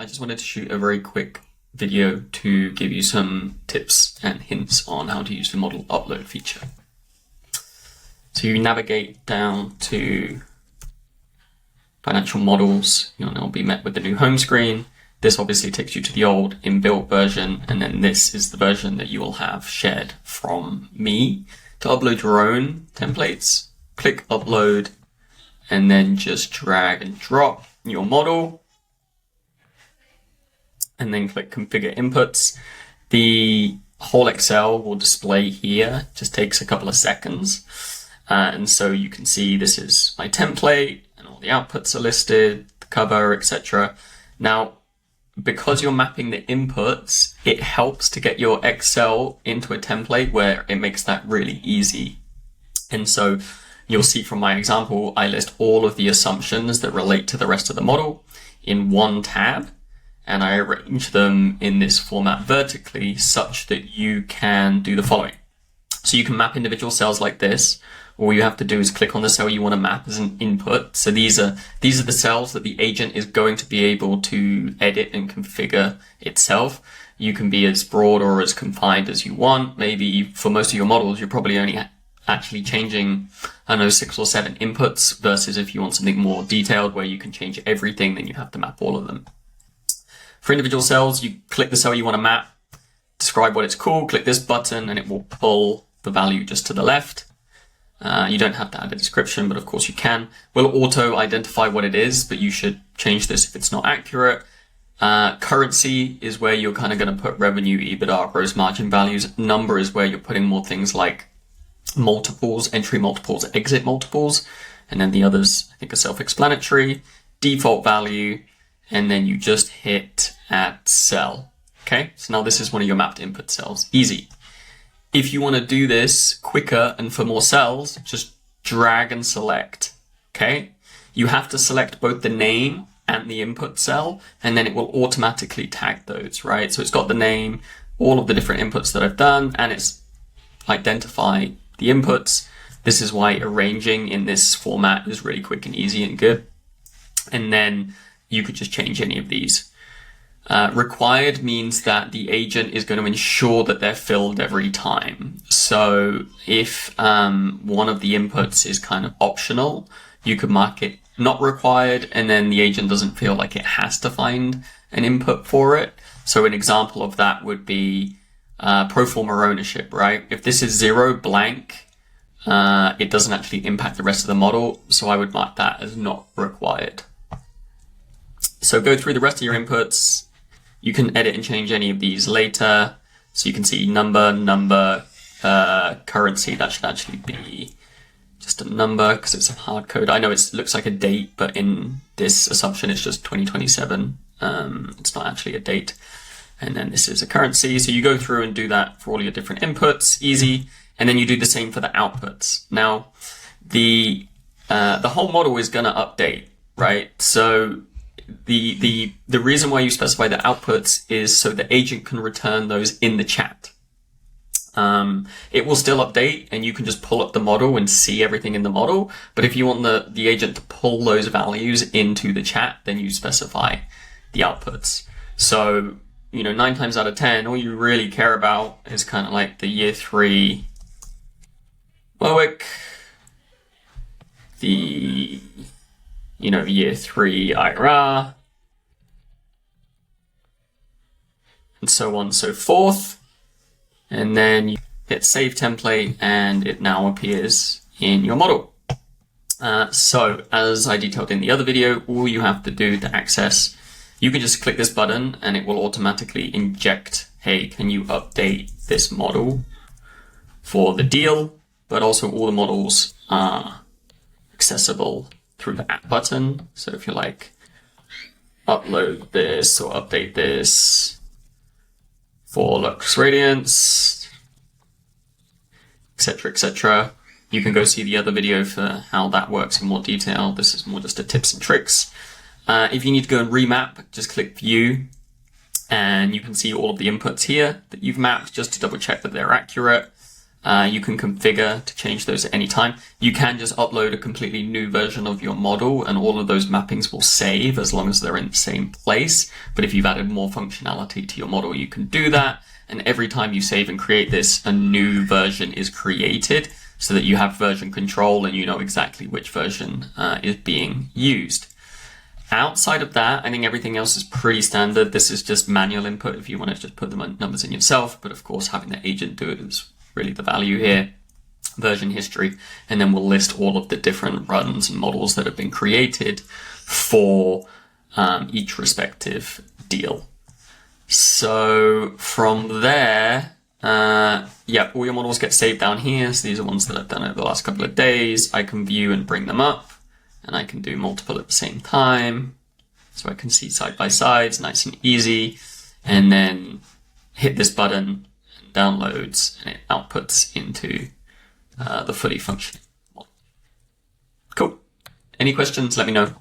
I just wanted to shoot a very quick video to give you some tips and hints on how to use the model upload feature. So you navigate down to financial models, you'll now be met with the new home screen. This obviously takes you to the old inbuilt version, and then this is the version that you will have shared from me. To upload your own templates, click upload, and then just drag and drop your model, and then click configure inputs. The whole Excel will display here, just takes a couple of seconds. And so you can see this is my template and all the outputs are listed, the cover, etc. Now, because you're mapping the inputs, it helps to get your Excel into a template where it makes that really easy. And so you'll see from my example, I list all of the assumptions that relate to the rest of the model in one tab, and I arrange them in this format vertically such that you can do the following. So you can map individual cells like this. All you have to do is click on the cell you want to map as an input. So these are the cells that the agent is going to be able to edit and configure itself. You can be as broad or as confined as you want. Maybe for most of your models, you're probably only actually changing, 6 or 7 inputs, versus if you want something more detailed where you can change everything, then you have to map all of them. For individual cells, you click the cell you want to map, describe what it's called, click this button, and it will pull the value just to the left. You don't have to add a description, but of course you can. We'll auto identify what it is, but you should change this if it's not accurate. Currency is where you're kind of going to put revenue, EBITDA, gross margin values. Number is where you're putting more things like multiples, entry multiples, exit multiples. And then the others, I think, are self-explanatory. Default value, and then you just hit add cell. Okay, so now this is one of your mapped input cells. Easy. If you want to do this quicker and for more cells, just drag and select, okay? You have to select both the name and the input cell, and then it will automatically tag those, right? So it's got the name, all of the different inputs that I've done, and it's identify the inputs. This is why arranging in this format is really quick and easy and good. And then you could just change any of these. Required means that the agent is going to ensure that they're filled every time. So if one of the inputs is kind of optional, you could mark it not required, and then the agent doesn't feel like it has to find an input for it. So an example of that would be pro forma ownership, right? If this is 0 blank, it doesn't actually impact the rest of the model. So I would mark that as not required. So go through the rest of your inputs. You can edit and change any of these later. So you can see number, currency. That should actually be just a number because it's a hard code. I know it looks like a date, but in this assumption, it's just 2027. It's not actually a date. And then this is a currency. So you go through and do that for all your different inputs, easy. And then you do the same for the outputs. Now, the whole model is going to update, right? So the reason why you specify the outputs is so the agent can return those in the chat. It will still update, and you can just pull up the model and see everything in the model. But if you want the agent to pull those values into the chat, then you specify the outputs. So, 9 times out of 10, all you really care about is kind of like the year 3 MOIC, the year 3 IRR, and so on and so forth. And then you hit save template, and it now appears in your model. So as I detailed in the other video, all you have to do to access, you can just click this button and it will automatically inject, hey, can you update this model for the deal? But also all the models are accessible through the app button. So if you like upload this or update this for Lux Radiance, etc., you can go see the other video for how that works in more detail. This is more just a tips and tricks. If you need to go and remap, just click view, and you can see all of the inputs here that you've mapped just to double check that they're accurate. You can configure to change those at any time. You can just upload a completely new version of your model and all of those mappings will save as long as they're in the same place. But if you've added more functionality to your model, you can do that. And every time you save and create this, a new version is created so that you have version control and you know exactly which version is being used. Outside of that, I think everything else is pretty standard. This is just manual input if you want to just put the numbers in yourself. But of course, having the agent do it is really the value here. Version history, and then we'll list all of the different runs and models that have been created for each respective deal. So from there, yeah, all your models get saved down here. So these are ones that I've done over the last couple of days. I can view and bring them up, and I can do multiple at the same time. So I can see side by sides, nice and easy, and then hit this button, downloads, and it outputs into the fully functioning model. Cool. Any questions? Let me know.